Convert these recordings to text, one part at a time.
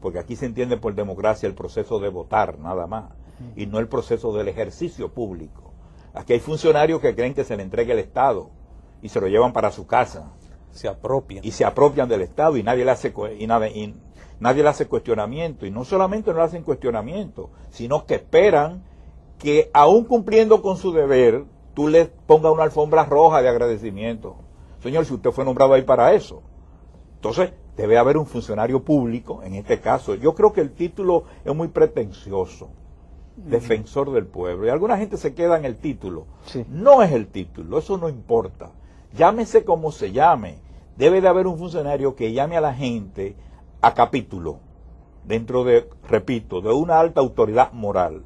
porque aquí se entiende por democracia el proceso de votar, nada más, y no el proceso del ejercicio público. Aquí hay funcionarios que creen que se le entregue el Estado y se lo llevan para su casa. Se apropian. Y se apropian del Estado y nadie le hace nadie le hace cuestionamiento. Y no solamente no le hacen cuestionamiento, sino que esperan que, aún cumpliendo con su deber, tú le pongas una alfombra roja de agradecimiento. Señor, si usted fue nombrado ahí para eso. Entonces, debe haber un funcionario público, en este caso. Yo creo que el título es muy pretencioso. Defensor del pueblo. Y alguna gente se queda en el título. Sí. No es el título, eso no importa. Llámese como se llame. Debe de haber un funcionario que llame a la gente a capítulo, dentro de, repito, de una alta autoridad moral.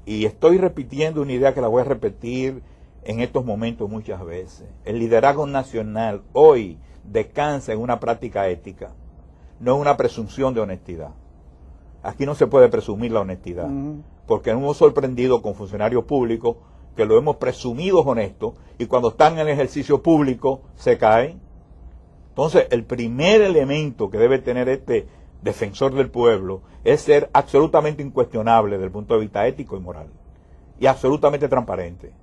Y estoy repitiendo una idea que la voy a repetir en estos momentos muchas veces. El liderazgo nacional hoy descansa en una práctica ética, no en una presunción de honestidad. Aquí no se puede presumir la honestidad, porque nos hemos sorprendido con funcionarios públicos que lo hemos presumido honestos y cuando están en el ejercicio público se caen. Entonces, el primer elemento que debe tener este defensor del pueblo es ser absolutamente incuestionable desde el punto de vista ético y moral, y absolutamente transparente.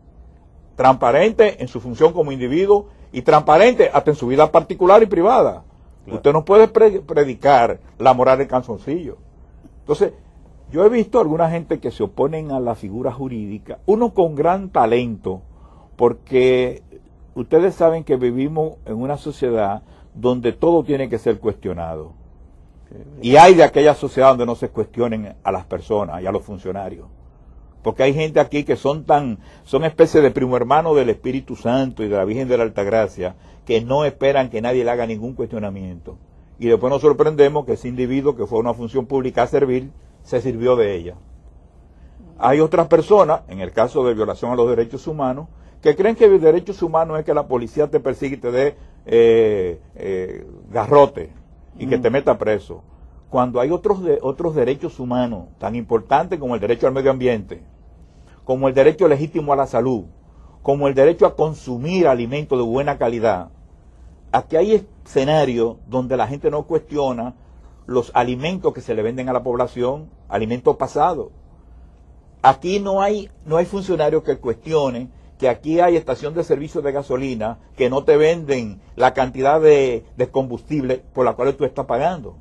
Transparente en su función como individuo y transparente hasta en su vida particular y privada. Claro. Usted no puede predicar la moral del calzoncillo. Entonces, yo he visto a alguna gente que se oponen a la figura jurídica, uno con gran talento, porque ustedes saben que vivimos en una sociedad donde todo tiene que ser cuestionado. Y hay de aquella sociedad donde no se cuestionen a las personas y a los funcionarios. Porque hay gente aquí que son especie de primo hermano del Espíritu Santo y de la Virgen de la Altagracia, que no esperan que nadie le haga ningún cuestionamiento. Y después nos sorprendemos que ese individuo que fue a una función pública a servir, se sirvió de ella. Hay otras personas, en el caso de violación a los derechos humanos, que creen que los derechos humanos es que la policía te persigue y te dé garrote y que te meta preso. Cuando hay otros derechos humanos tan importantes como el derecho al medio ambiente, como el derecho legítimo a la salud, como el derecho a consumir alimentos de buena calidad, aquí hay escenarios donde la gente no cuestiona los alimentos que se le venden a la población, alimentos pasados. Aquí no hay funcionarios que cuestionen que aquí hay estación de servicio de gasolina que no te venden la cantidad de combustible por la cual tú estás pagando.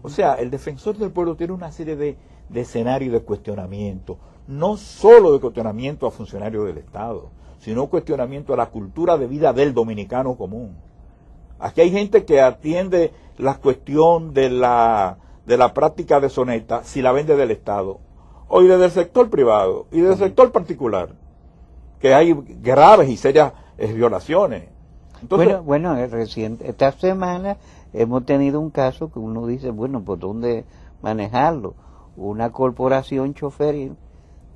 O sea, el defensor del pueblo tiene una serie de escenarios de cuestionamiento, no solo de cuestionamiento a funcionarios del Estado, sino cuestionamiento a la cultura de vida del dominicano común. Aquí hay gente que atiende la cuestión de la práctica deshonesta si la vende del Estado, o y desde el sector privado, y del sector particular, que hay graves y serias violaciones. Entonces, bueno, esta semana hemos tenido un caso que uno dice, bueno, ¿por dónde manejarlo? Una corporación choferil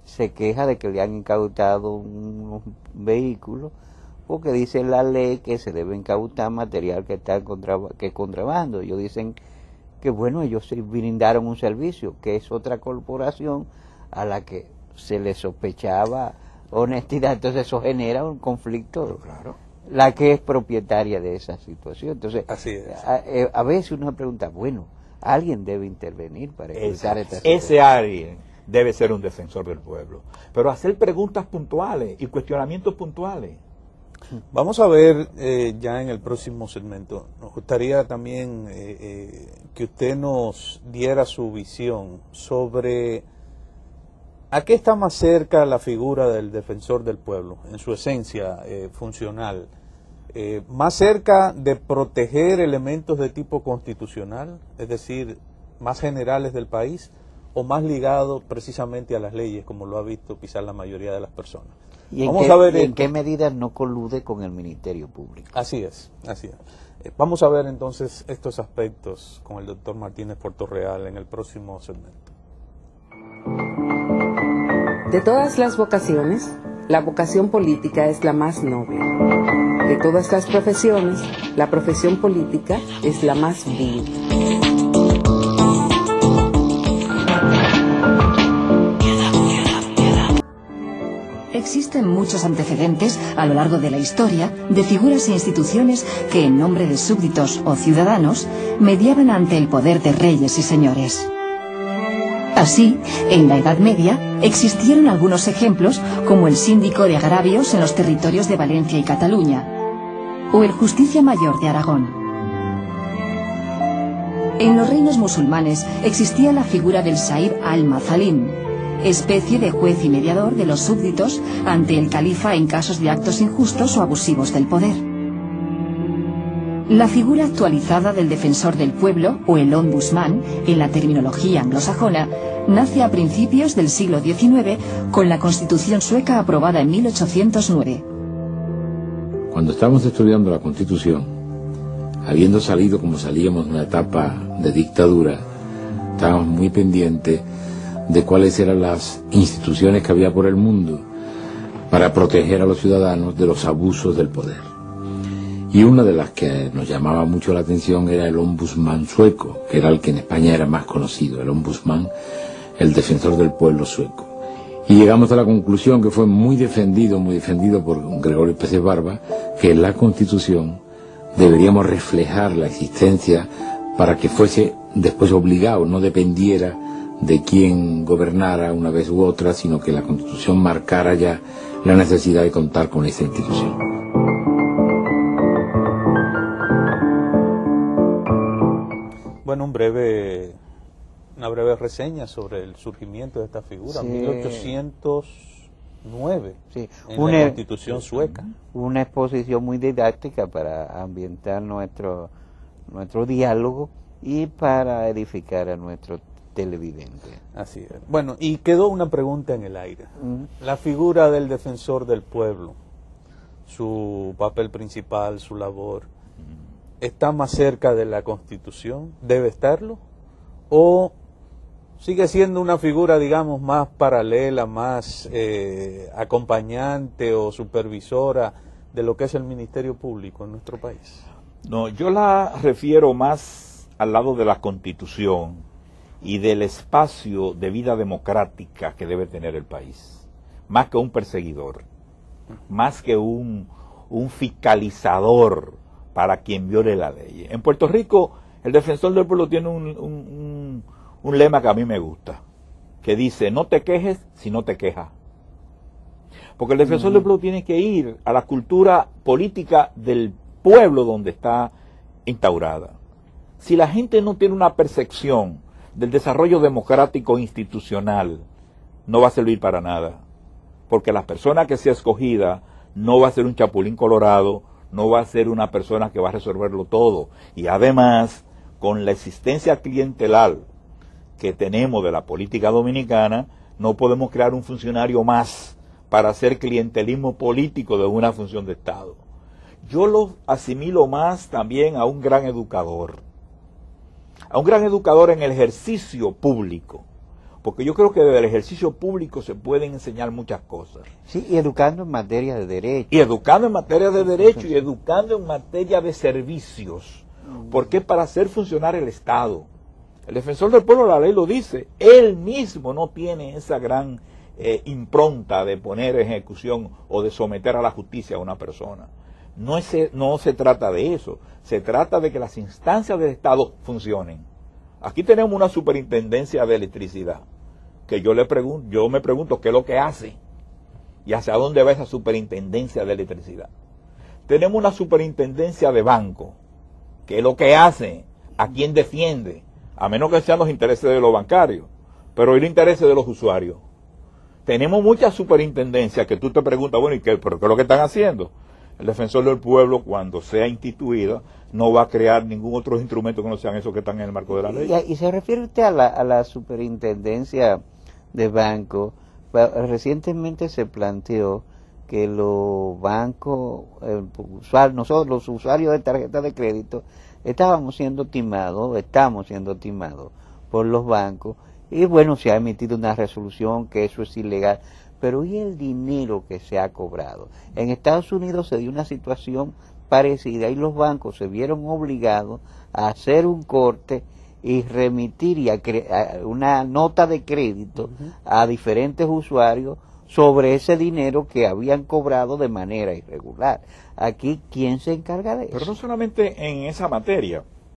se queja de que le han incautado unos vehículos porque dice la ley que se debe incautar material que está contrabando. Ellos dicen que bueno, ellos brindaron un servicio, que es otra corporación a la que se le sospechaba honestidad, entonces eso genera un conflicto. Claro. La que es propietaria de esa situación. Entonces, así es. A veces uno pregunta, bueno, alguien debe intervenir para explicar esta situación. Ese alguien debe ser un defensor del pueblo, pero hacer preguntas puntuales y cuestionamientos puntuales. Vamos a ver ya en el próximo segmento. Nos gustaría también que usted nos diera su visión sobre a qué está más cerca la figura del defensor del pueblo, en su esencia funcional. Más cerca de proteger elementos de tipo constitucional, es decir, más generales del país, o más ligado precisamente a las leyes, como lo ha visto quizás la mayoría de las personas. ¿Y en qué medida no colude con el Ministerio Público? Así es, así es. Vamos a ver entonces estos aspectos con el doctor Martínez Portorreal en el próximo segmento. De todas las vocaciones, la vocación política es la más noble. De todas las profesiones, la profesión política es la más vil. existen muchos antecedentes a lo largo de la historia de figuras e instituciones que en nombre de súbditos o ciudadanos mediaban ante el poder de reyes y señores. Así, en la Edad Media, existieron algunos ejemplos como el síndico de agravios en los territorios de Valencia y Cataluña, o el Justicia Mayor de Aragón. En los reinos musulmanes existía la figura del Saib al-Mazalim, especie de juez y mediador de los súbditos ante el califa en casos de actos injustos o abusivos del poder. La figura actualizada del defensor del pueblo, o el ombudsman, en la terminología anglosajona, nace a principios del siglo XIX con la Constitución sueca aprobada en 1809. Cuando estábamos estudiando la Constitución, habiendo salido como salíamos de una etapa de dictadura, estábamos muy pendientes de cuáles eran las instituciones que había por el mundo para proteger a los ciudadanos de los abusos del poder. Y una de las que nos llamaba mucho la atención era el ombudsman sueco, que era el que en España era más conocido, el ombudsman, el defensor del pueblo sueco. Y llegamos a la conclusión, que fue muy defendido por Gregorio Pérez Barba, que en la Constitución deberíamos reflejar la existencia para que fuese después obligado, no dependiera de quién gobernara una vez u otra, sino que la Constitución marcara ya la necesidad de contar con esta institución. Bueno, una breve reseña sobre el surgimiento de esta figura, sí. 1809, sí. En la Constitución sueca. Una exposición muy didáctica para ambientar nuestro diálogo y para edificar a nuestros televidentes. Así es. Bueno, y quedó una pregunta en el aire. La figura del defensor del pueblo, su papel principal, su labor, ¿está más cerca de la Constitución? ¿Debe estarlo? ¿O sigue siendo una figura, digamos, más paralela, más acompañante o supervisora de lo que es el Ministerio Público en nuestro país? No, yo la refiero más al lado de la Constitución y del espacio de vida democrática que debe tener el país, más que un perseguidor, más que un fiscalizador para quien viole la ley. En Puerto Rico, el defensor del pueblo tiene un lema que a mí me gusta, que dice: no te quejes si no te quejas. Porque el defensor del pueblo tiene que ir a la cultura política del pueblo donde está instaurada. Si la gente no tiene una percepción del desarrollo democrático institucional, no va a servir para nada. Porque la persona que sea escogida no va a ser un chapulín colorado, no va a ser una persona que va a resolverlo todo. Y además, con la existencia clientelar que tenemos de la política dominicana, no podemos crear un funcionario más para hacer clientelismo político de una función de Estado. Yo lo asimilo más también a un gran educador en el ejercicio público, porque yo creo que desde el ejercicio público se pueden enseñar muchas cosas. Sí, y educando en materia de derecho. Y educando en materia de derecho y educando en materia de servicios, porque para hacer funcionar el Estado. El defensor del pueblo, la ley lo dice, él mismo no tiene esa gran impronta de poner en ejecución o de someter a la justicia a una persona. No se trata de eso, se trata de que las instancias del Estado funcionen. Aquí tenemos una superintendencia de electricidad, que yo me pregunto qué es lo que hace y hacia dónde va esa superintendencia de electricidad. Tenemos una superintendencia de banco, qué es lo que hace, a quién defiende, a menos que sean los intereses de los bancarios, pero hay los intereses de los usuarios. Tenemos muchas superintendencias que tú te preguntas, bueno, ¿pero qué es lo que están haciendo? El defensor del pueblo, cuando sea instituida, no va a crear ningún otro instrumento que no sean esos que están en el marco de la ley. Y se refiere usted a la superintendencia de banco. Recientemente se planteó que los bancos, nosotros los usuarios de tarjeta de crédito, estamos siendo timados por los bancos. Y bueno, se ha emitido una resolución que eso es ilegal. Pero ¿y el dinero que se ha cobrado? En Estados Unidos se dio una situación parecida y los bancos se vieron obligados a hacer un corte y remitir una nota de crédito a diferentes usuarios sobre ese dinero que habían cobrado de manera irregular. Aquí, ¿quién se encarga de eso? Pero no solamente en esa materia.